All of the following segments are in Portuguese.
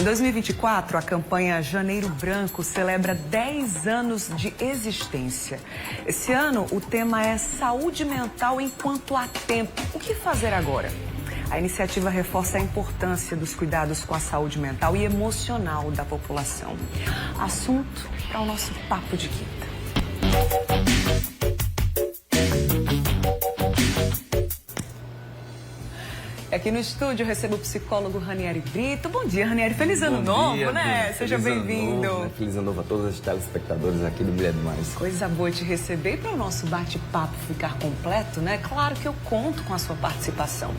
2024, a campanha Janeiro Branco celebra 10 anos de existência. Esse ano, o tema é saúde mental enquanto há tempo. O que fazer agora? A iniciativa reforça a importância dos cuidados com a saúde mental e emocional da população. Assunto para o nosso Papo de Quinta. Aqui no estúdio eu recebo o psicólogo Ranieri Brito. Bom dia, Ranieri. Feliz ano novo, né? Seja bem-vindo. Feliz ano novo a todos os telespectadores aqui do Mulher Demais. Coisa boa te receber. E para o nosso bate-papo ficar completo, né? Claro que eu conto com a sua participação.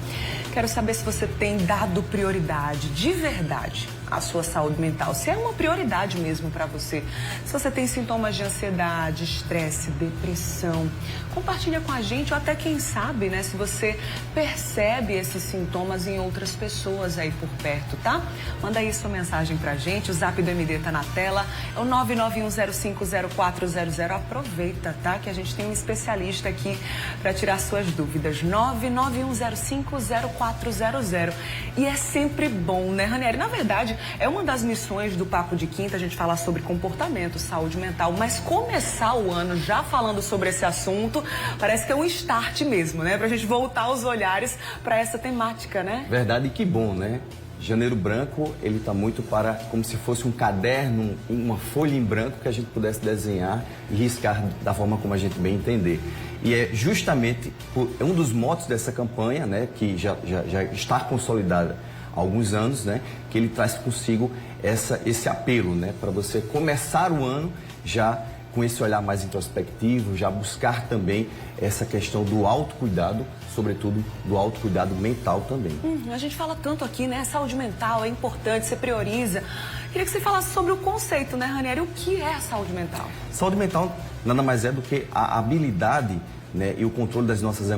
Quero saber se você tem dado prioridade, de verdade, à sua saúde mental. Se é uma prioridade mesmo para você. Se você tem sintomas de ansiedade, estresse, depressão. Compartilha com a gente, ou até quem sabe, né? Se você percebe esses sintomas em outras pessoas aí por perto, tá? Manda aí sua mensagem pra gente, o zap do MD tá na tela, é o 991050400. Aproveita, tá? Que a gente tem um especialista aqui para tirar suas dúvidas. 991050400. E é sempre bom, né, Ranieri? Na verdade, é uma das missões do Papo de Quinta a gente falar sobre comportamento, saúde mental, mas começar o ano já falando sobre esse assunto, parece que é um start mesmo, né? Pra gente voltar os olhares para essa temática, né? Verdade, que bom, né? Janeiro Branco, ele tá muito para como se fosse um caderno, uma folha em branco que a gente pudesse desenhar e riscar da forma como a gente bem entender. E é justamente um dos motos dessa campanha, né, que já está consolidada há alguns anos, né, que ele traz consigo esse apelo, né, para você começar o ano já com esse olhar mais introspectivo, já buscar também essa questão do autocuidado, sobretudo do autocuidado mental também. A gente fala tanto aqui, né? Saúde mental é importante, você prioriza. Queria que você falasse sobre o conceito, né, Ranieri? O que é a saúde mental? Saúde mental nada mais é do que a habilidade, né, e o controle das nossas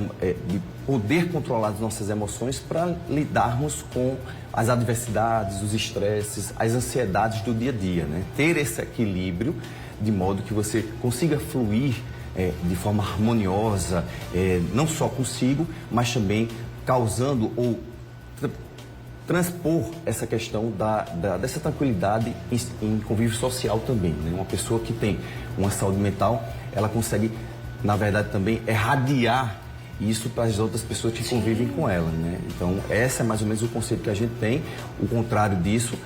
de poder controlar as nossas emoções para lidarmos com as adversidades, os estresses, as ansiedades do dia a dia, né? Ter esse equilíbrio de modo que você consiga fluir de forma harmoniosa, não só consigo, mas também causando ou transpor essa questão dessa tranquilidade em convívio social também, né? Uma pessoa que tem uma saúde mental, ela consegue, na verdade, também irradiar isso para as outras pessoas que convivem com ela, né? Então, esse é mais ou menos o conceito que a gente tem. O contrário disso,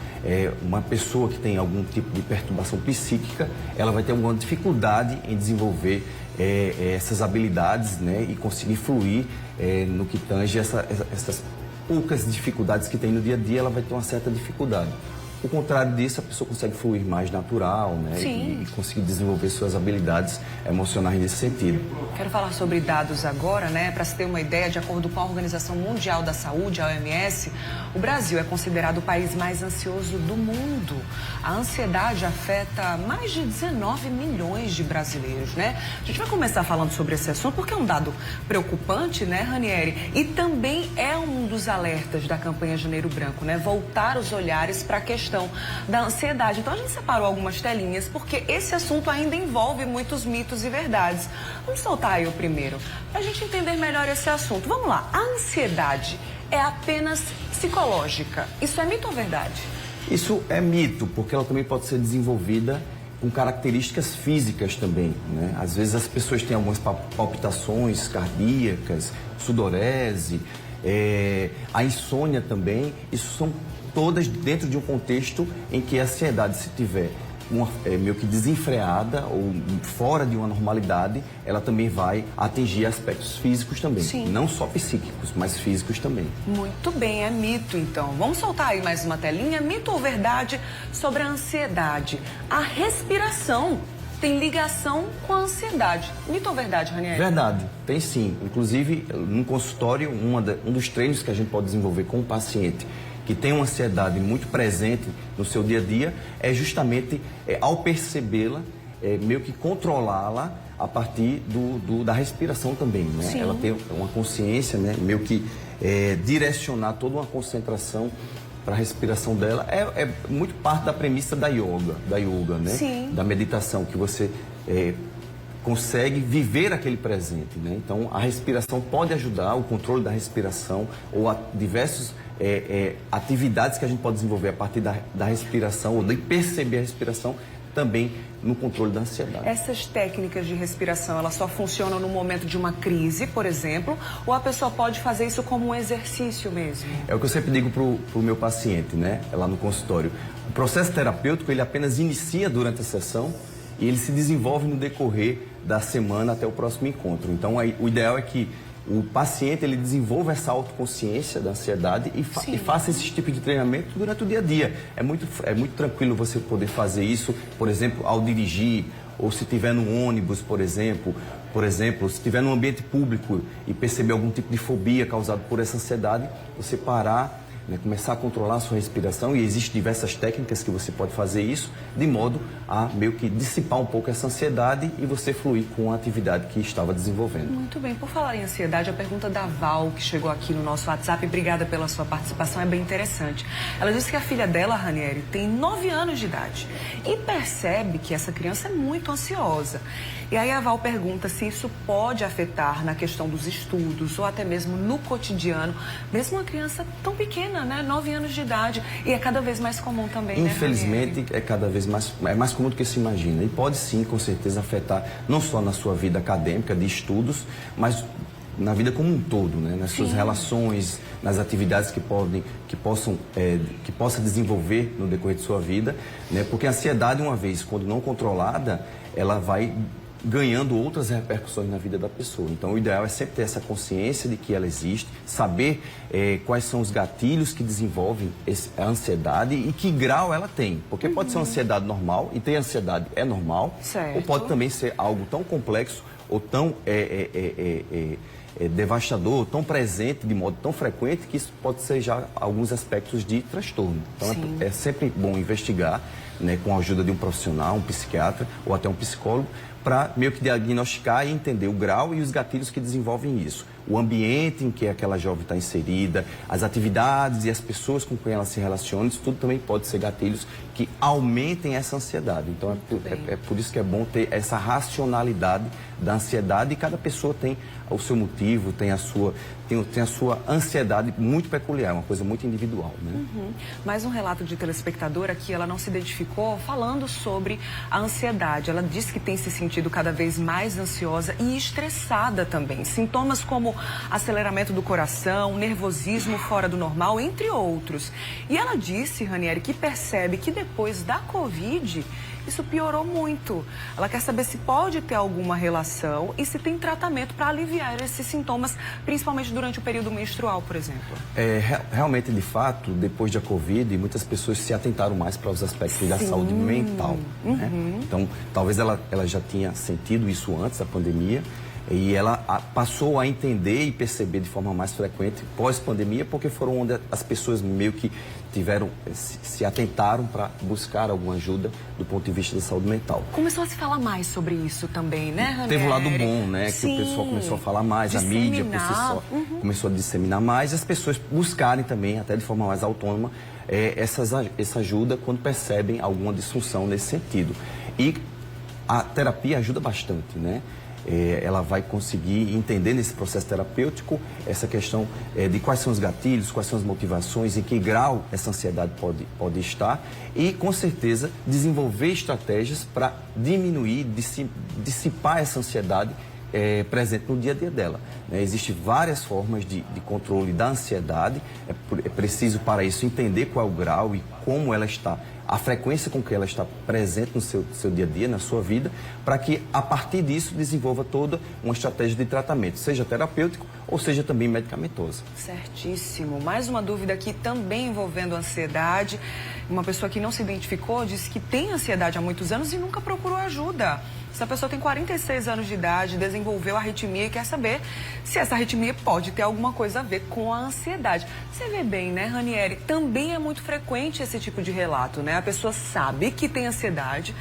uma pessoa que tem algum tipo de perturbação psíquica, ela vai ter alguma dificuldade em desenvolver essas habilidades, né? E conseguir fluir no que tange essas poucas dificuldades que tem no dia a dia, ela vai ter uma certa dificuldade. O contrário disso, a pessoa consegue fluir mais natural, né? E conseguir desenvolver suas habilidades emocionais nesse sentido. Quero falar sobre dados agora, né? Para se ter uma ideia, de acordo com a Organização Mundial da Saúde, a OMS, o Brasil é considerado o país mais ansioso do mundo. A ansiedade afeta mais de 19 milhões de brasileiros, né? A gente vai começar falando sobre esse assunto porque é um dado preocupante, né, Ranieri? E também é um dos alertas da campanha Janeiro Branco, né? Voltar os olhares para a questão da ansiedade. Então a gente separou algumas telinhas porque esse assunto ainda envolve muitos mitos e verdades. Vamos soltar aí o primeiro, para a gente entender melhor esse assunto. Vamos lá, a ansiedade é apenas psicológica. Isso é mito ou verdade? Isso é mito, porque ela também pode ser desenvolvida com características físicas também, né? Às vezes as pessoas têm algumas palpitações cardíacas, sudorese, a insônia também. Isso são todas dentro de um contexto em que a ansiedade, se tiver meio que desenfreada ou fora de uma normalidade, ela também vai atingir aspectos físicos também. Sim. Não só psíquicos, mas físicos também. Muito bem, é mito então. Vamos soltar aí mais uma telinha. Mito ou verdade sobre a ansiedade? A respiração tem ligação com a ansiedade. Mito ou verdade, Ranieri? Verdade, tem sim. Inclusive, no consultório, um dos treinos que a gente pode desenvolver com o paciente que tem uma ansiedade muito presente no seu dia a dia, é justamente ao percebê-la, meio que controlá-la a partir da respiração também, né? Sim. Ela tem uma consciência, né? Meio que direcionar toda uma concentração para a respiração dela. É muito parte da premissa da yoga, né? Sim. Da meditação, que você consegue viver aquele presente, né? Então, a respiração pode ajudar, o controle da respiração ou a diversos atividades que a gente pode desenvolver a partir da respiração ou de perceber a respiração também no controle da ansiedade. Essas técnicas de respiração, elas só funcionam no momento de uma crise, por exemplo, ou a pessoa pode fazer isso como um exercício mesmo? É o que eu sempre digo para o meu paciente, né, lá no consultório. O processo terapêutico, ele apenas inicia durante a sessão e ele se desenvolve no decorrer da semana até o próximo encontro. Então, o ideal é que o paciente ele desenvolva essa autoconsciência da ansiedade e faça esse tipo de treinamento durante o dia a dia. É muito tranquilo você poder fazer isso, por exemplo, ao dirigir, ou se estiver no ônibus, por exemplo, se estiver num ambiente público e perceber algum tipo de fobia causada por essa ansiedade, você parar, né, começar a controlar a sua respiração, e existem diversas técnicas que você pode fazer isso, de modo a meio que dissipar um pouco essa ansiedade e você fluir com a atividade que estava desenvolvendo. Muito bem. Por falar em ansiedade, a pergunta da Val, que chegou aqui no nosso WhatsApp, obrigada pela sua participação, é bem interessante. Ela disse que a filha dela, Ranieri, tem 9 anos de idade e percebe que essa criança é muito ansiosa. E aí a Val pergunta se isso pode afetar na questão dos estudos ou até mesmo no cotidiano, mesmo uma criança tão pequena, né? 9 anos de idade, e é cada vez mais comum também, infelizmente, né, é cada vez mais comum do que se imagina. E pode sim, com certeza, afetar não só na sua vida acadêmica, de estudos, mas na vida como um todo, né? Nas suas relações, nas atividades que possa desenvolver no decorrer de sua vida, né? Porque a ansiedade, uma vez, quando não controlada, ela vai ganhando outras repercussões na vida da pessoa. Então, o ideal é sempre ter essa consciência de que ela existe, saber quais são os gatilhos que desenvolvem a ansiedade e que grau ela tem. Porque pode ser uma ansiedade normal, e ter ansiedade é normal, ou pode também ser algo tão complexo ou tão devastador, tão presente, de modo tão frequente, que isso pode ser já alguns aspectos de transtorno. Então, é sempre bom investigar, né, com a ajuda de um profissional, um psiquiatra ou até um psicólogo, para meio que diagnosticar e entender o grau e os gatilhos que desenvolvem isso. O ambiente em que aquela jovem está inserida, as atividades e as pessoas com quem ela se relaciona, isso tudo também pode ser gatilhos que aumentem essa ansiedade. Então, é por isso que é bom ter essa racionalidade da ansiedade, e cada pessoa tem o seu motivo, tem a sua ansiedade muito peculiar, uma coisa muito individual, né? Mais um relato de telespectadora que ela não se identificou, falando sobre a ansiedade. Ela disse que tem se sentido cada vez mais ansiosa e estressada também. Sintomas como aceleramento do coração, nervosismo fora do normal, entre outros. E ela disse, Ranieri, que percebe que depois da Covid, isso piorou muito. Ela quer saber se pode ter alguma relação e se tem tratamento para aliviar esses sintomas, principalmente durante o período menstrual, por exemplo. Realmente, de fato, depois da Covid, muitas pessoas se atentaram mais para os aspectos da saúde mental, né? Então, talvez ela já tinha sentido isso antes da pandemia, e ela passou a entender e perceber de forma mais frequente pós-pandemia, porque foram onde as pessoas meio que se atentaram para buscar alguma ajuda do ponto de vista da saúde mental. Começou a se falar mais sobre isso também, né, Ranieri? Teve um lado bom, né? Que o pessoal começou a falar mais, a mídia por si só começou a disseminar mais, e as pessoas buscarem também, até de forma mais autônoma, essa ajuda quando percebem alguma disfunção nesse sentido. E a terapia ajuda bastante, né? Ela vai conseguir entender nesse processo terapêutico essa questão de quais são os gatilhos, quais são as motivações, em que grau essa ansiedade pode estar, e, com certeza, desenvolver estratégias para diminuir, dissipar essa ansiedade presente no dia a dia dela. Existem várias formas de controle da ansiedade. É preciso, para isso, entender qual é o grau e como ela está, a frequência com que ela está presente no seu dia a dia, na sua vida, para que, a partir disso, desenvolva toda uma estratégia de tratamento, seja terapêutico ou seja também medicamentosa. Certíssimo. Mais uma dúvida aqui, também envolvendo ansiedade. Uma pessoa que não se identificou disse que tem ansiedade há muitos anos e nunca procurou ajuda. Essa pessoa tem 46 anos de idade, desenvolveu arritmia e quer saber se essa arritmia pode ter alguma coisa a ver com a ansiedade. Você vê bem, né, Ranieri? Também é muito frequente esse tipo de relato, né? A pessoa sabe que tem ansiedade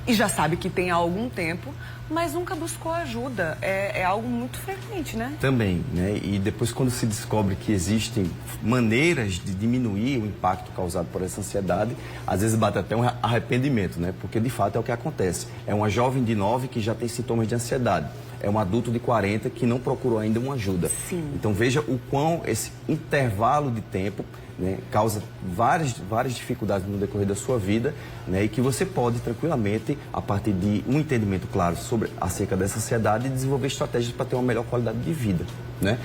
e já sabe que tem há algum tempo, mas nunca buscou ajuda. É algo muito frequente, né? Também, né? E depois, quando se descobre que existem maneiras de diminuir o impacto causado por essa ansiedade, às vezes bate até um arrependimento, né? Porque, de fato, é o que acontece. É uma jovem de 9 que já tem sintomas de ansiedade. É um adulto de 40 que não procurou ainda uma ajuda. Então, veja o quão esse intervalo de tempo né, causa várias dificuldades no decorrer da sua vida, né, e que você pode tranquilamente, a partir de um entendimento claro acerca dessa ansiedade, desenvolver estratégias para ter uma melhor qualidade de vida, né?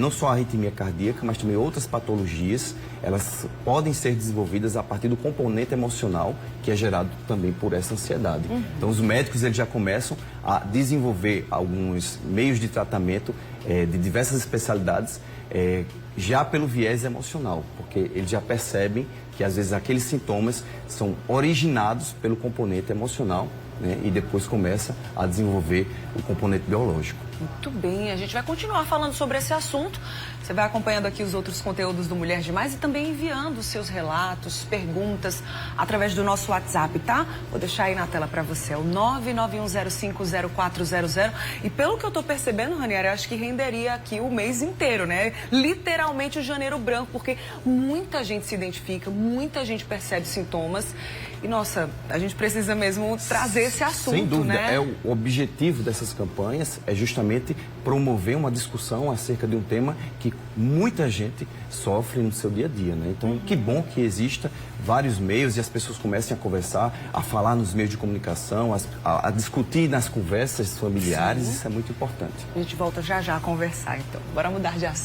Não só a arritmia cardíaca, mas também outras patologias, elas podem ser desenvolvidas a partir do componente emocional que é gerado também por essa ansiedade. Então, os médicos eles já começam a desenvolver alguns meios de tratamento de diversas especialidades, já pelo viés emocional, porque eles já percebem que às vezes aqueles sintomas são originados pelo componente emocional, né, e depois começa a desenvolver o componente biológico. Muito bem, a gente vai continuar falando sobre esse assunto. Você vai acompanhando aqui os outros conteúdos do Mulher Demais e também enviando seus relatos, perguntas através do nosso WhatsApp, tá? Vou deixar aí na tela para você, é o 991050400. E pelo que eu tô percebendo, Ranieri, eu acho que renderia aqui o mês inteiro, né? Literalmente o janeiro branco, porque muita gente se identifica, muita gente percebe sintomas. E, nossa, a gente precisa mesmo trazer esse assunto, sem dúvida, né? O objetivo dessas campanhas é justamente promover uma discussão acerca de um tema que muita gente sofre no seu dia a dia, né? Então, que bom que exista vários meios e as pessoas comecem a conversar, a falar nos meios de comunicação, a discutir nas conversas familiares. Sim. Isso é muito importante. A gente volta já já a conversar, então. Bora mudar de assunto.